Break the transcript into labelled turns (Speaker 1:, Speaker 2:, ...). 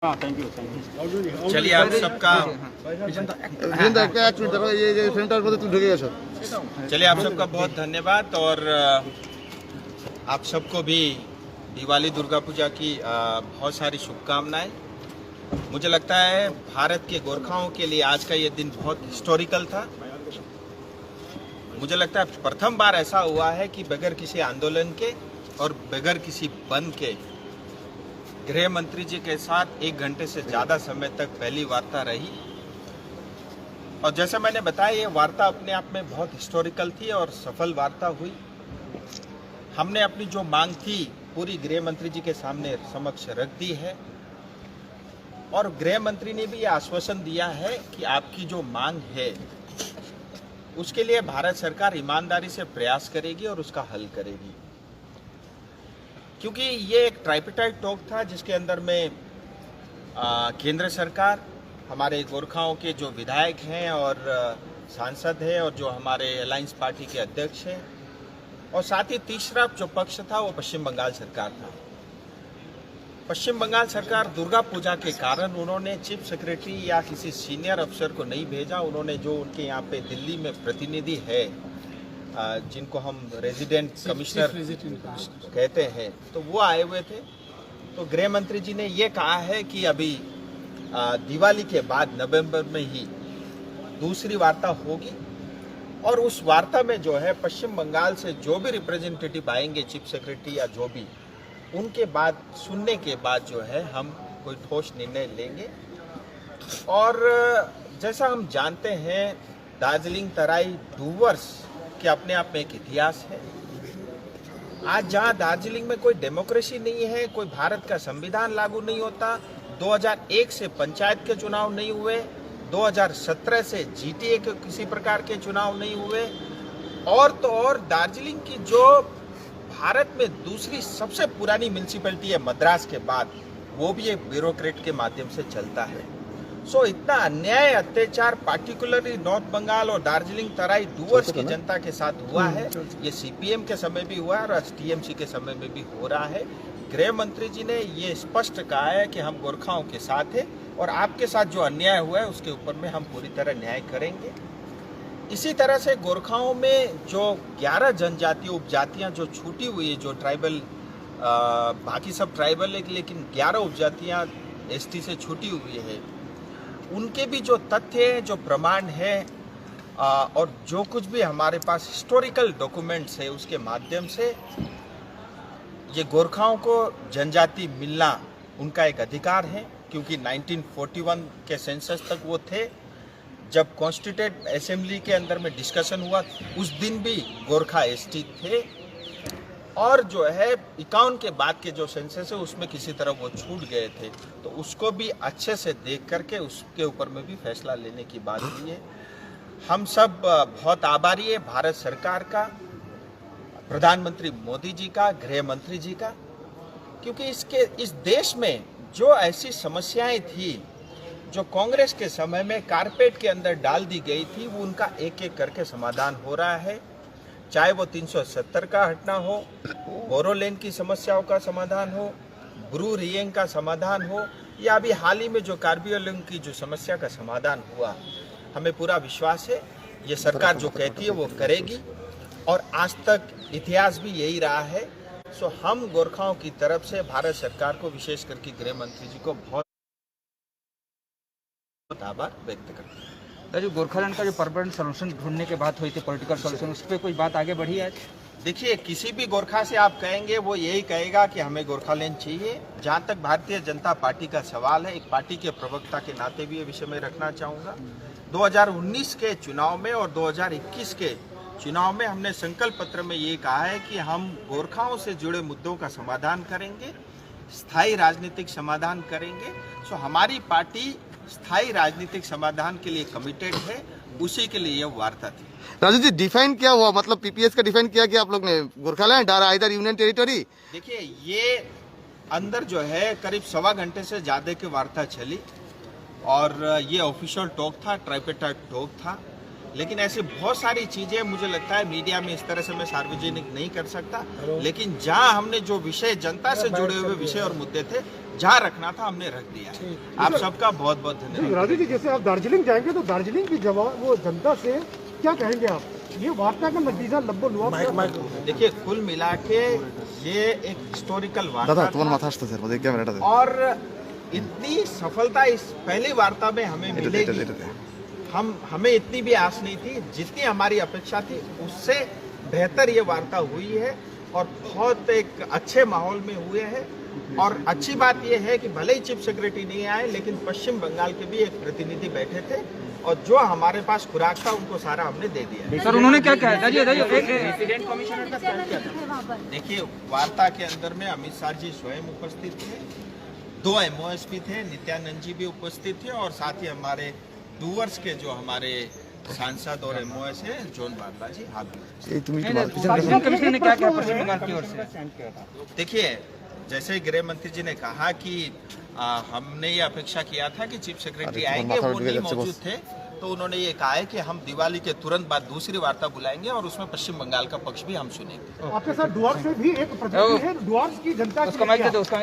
Speaker 1: Thank you.
Speaker 2: चलिए आप सबका चलिए आप सबका बहुत धन्यवाद और आप सबको भी दिवाली दुर्गा पूजा की बहुत सारी शुभकामनाएं। मुझे लगता है भारत के गोरखाओं के लिए आज का ये दिन बहुत हिस्टोरिकल था। मुझे लगता है प्रथम बार ऐसा हुआ है कि बगैर किसी आंदोलन के और बगैर किसी बंद के गृह मंत्री जी के साथ 1 घंटे से ज़्यादा समय तक पहली वार्ता रही। और जैसा मैंने बताया, ये वार्ता अपने आप में बहुत हिस्टोरिकल थी और सफल वार्ता हुई। हमने अपनी जो मांग थी पूरी गृह मंत्री जी के सामने समक्ष रख दी है और गृह मंत्री ने भी ये आश्वासन दिया है कि आपकी जो मांग है उसके लिए भारत सरकार ईमानदारी से प्रयास करेगी और उसका हल करेगी। क्योंकि ये एक ट्राइपेटाइट टॉक था जिसके अंदर में केंद्र सरकार, हमारे गोरखाओं के जो विधायक हैं और सांसद हैं और जो हमारे अलायंस पार्टी के अध्यक्ष हैं, और साथ ही तीसरा जो पक्ष था वो पश्चिम बंगाल सरकार था। पश्चिम बंगाल सरकार दुर्गा पूजा के कारण उन्होंने चीफ सेक्रेटरी या किसी सीनियर अफसर को नहीं भेजा। उन्होंने जो उनके यहाँ पे दिल्ली में प्रतिनिधि है जिनको हम रेजिडेंट कमिश्नर कहते हैं, तो वो आए हुए थे। तो गृह मंत्री जी ने ये कहा है कि अभी दिवाली के बाद नवंबर में ही दूसरी वार्ता होगी और उस वार्ता में जो है पश्चिम बंगाल से जो भी रिप्रेजेंटेटिव आएंगे, चीफ सेक्रेटरी या जो भी, उनके बाद सुनने के बाद जो है हम कोई ठोस निर्णय लेंगे। और जैसा हम जानते हैं दार्जिलिंग तराई डूवर्स कि अपने आप में एक इतिहास है। आज जहां दार्जिलिंग में कोई डेमोक्रेसी नहीं है, कोई भारत का संविधान लागू नहीं होता, 2001 से पंचायत के चुनाव नहीं हुए, 2017 से जीटीए के किसी प्रकार के चुनाव नहीं हुए, और तो और दार्जिलिंग की जो भारत में दूसरी सबसे पुरानी म्यूनिसिपैलिटी है मद्रास के बाद, वो भी एक ब्यूरोक्रेट के माध्यम से चलता है। सो इतना अन्याय अत्याचार पार्टिकुलरली नॉर्थ बंगाल और दार्जिलिंग तराई डूवर्स की जनता के साथ हुआ है। ये सीपीएम के समय भी हुआ है और टीएमसी के समय में भी हो रहा है। गृह मंत्री जी ने ये स्पष्ट कहा है कि हम गोरखाओं के साथ हैं और आपके साथ जो अन्याय हुआ है उसके ऊपर में हम पूरी तरह न्याय करेंगे। इसी तरह से गोरखाओं में जो 11 जनजातीय उपजातियां जो छूटी हुई है, जो ट्राइबल बाकी सब ट्राइबल है लेकिन 11 उपजातियां एसटी से छूटी हुई है, उनके भी जो तथ्य है, जो प्रमाण है और जो कुछ भी हमारे पास हिस्टोरिकल डॉक्यूमेंट्स है उसके माध्यम से ये गोरखाओं को जनजाति मिलना उनका एक अधिकार है। क्योंकि 1941 के सेंसस तक वो थे। जब कॉन्स्टिट्यूटेड असेंबली के अंदर में डिस्कशन हुआ उस दिन भी गोरखा एसटी थे, और जो है 51 के बाद के जो सेंसस है उसमें किसी तरह वो छूट गए थे। तो उसको भी अच्छे से देख करके उसके ऊपर में भी फैसला लेने की बात हुई है। हम सब बहुत आभारी है भारत सरकार का, प्रधानमंत्री मोदी जी का, गृह मंत्री जी का, क्योंकि इस देश में जो ऐसी समस्याएं थी जो कांग्रेस के समय में कारपेट के अंदर डाल दी गई थी, वो उनका एक एक करके समाधान हो रहा है। चाहे वो 370 का हटना हो, बोरोलैंड की समस्याओं का समाधान हो, ब्रू रिएंग का समाधान हो, या अभी हाल ही में जो कार्बी आंगलॉन्ग की जो समस्या का समाधान हुआ, हमें पूरा विश्वास है ये सरकार जो कहती है वो करेगी और आज तक इतिहास भी यही रहा है। सो हम गोरखाओं की तरफ से भारत सरकार को, विशेष करके गृह मंत्री जी को बहुत आभार व्यक्त करते हैं।
Speaker 1: जो गोरखालैंड का जो परमानेंट सोल्यूशन ढूंढने की बात हुई थी, पॉलिटिकल सोल्यूशन, उस पर कोई बात आगे बढ़ी है?
Speaker 2: देखिए, किसी भी गोरखा से आप कहेंगे वो यही कहेगा कि हमें गोरखालैंड चाहिए। जहाँ तक भारतीय जनता पार्टी का सवाल है, एक पार्टी के प्रवक्ता के नाते भी ये विषय में रखना चाहूँगा। 2019 के चुनाव में और 2021 के चुनाव में हमने संकल्प पत्र में ये कहा है कि हम गोरखाओं से जुड़े मुद्दों का समाधान करेंगे, स्थायी राजनीतिक समाधान करेंगे। सो हमारी पार्टी स्थायी राजनीतिक समाधान के लिए कमिटेड है, उसी के लिए यह वार्ता थी।
Speaker 3: राजू जी, डिफाइन क्या हुआ, मतलब पीपीएस का डिफाइन किया कि आप लोग ने गोरखालैंड और इधर यूनियन टेरिटरी?
Speaker 2: देखिए, ये अंदर जो है करीब 1.25 घंटे से ज़्यादा की वार्ता चली और ये ऑफिशियल टॉक था, ट्राइपेटाइट टॉक था। लेकिन ऐसी बहुत सारी चीजें मुझे लगता है मीडिया में इस तरह से मैं सार्वजनिक नहीं कर सकता, लेकिन जहां हमने जो विषय जनता से जुड़े हुए विषय और मुद्दे थे जहां रखना था हमने रख दिया है। आप सबका बहुत बहुत धन्यवाद।
Speaker 4: राजू जी, जैसे आप दार्जिलिंग जाएंगे तो दार्जिलिंग की जवाब वो जनता से क्या कहेंगे आप? ये वार्ता का नतीजा लब्बो
Speaker 2: देखिए, कुल मिला के ये एक हिस्टोरिकल
Speaker 3: दादा
Speaker 2: वार्ता
Speaker 3: तुम्हारा
Speaker 2: था
Speaker 3: माथा আসছে স্যার ওদের ক্যামেরাটা দে
Speaker 2: और इतनी सफलता इस पहली वार्ता में हमें मिलेगी, हमें इतनी भी आस नहीं थी। जितनी हमारी अपेक्षा थी उससे बेहतर ये वार्ता हुई है और बहुत एक अच्छे माहौल में हुए हैं। और अच्छी बात यह है कि भले ही चीफ सेक्रेटरी नहीं आए, लेकिन पश्चिम बंगाल के भी एक प्रतिनिधि बैठे थे और जो हमारे पास खुराक था उनको सारा हमने दे दिया।
Speaker 1: सर उन्होंने क्या कहा?
Speaker 2: रेसिडेंट कमिश्नर का क्या था? देखिए, वार्ता के अंदर में अमित शाह जी स्वयं उपस्थित थे, 2 MOS भी थे, नित्यानंद जी भी उपस्थित थे और साथ ही हमारे डूवर्स के जो हमारे सांसद और MOS है जोन बारला जी हाथ भी।
Speaker 3: এই তুমি একটু
Speaker 1: प्रेसिडेंट कमिश्नर ने क्या कहा पश्चिम बंगाल की ओर से?
Speaker 2: देखिए, जैसे गृह मंत्री जी ने कहा कि हमने ये अपेक्षा किया था कि चीफ सेक्रेटरी आएंगे, वो नहीं मौजूद थे, तो उन्होंने ये कहा है कि हम दिवाली के तुरंत बाद दूसरी वार्ता बुलाएंगे और उसमें पश्चिम बंगाल का पक्ष भी हम सुनेंगे।
Speaker 4: आपके साथ डुआर्स से भी एक प्रतिनिधि है, डुआर्स की जनता
Speaker 1: उसका माइक दे दो, उसका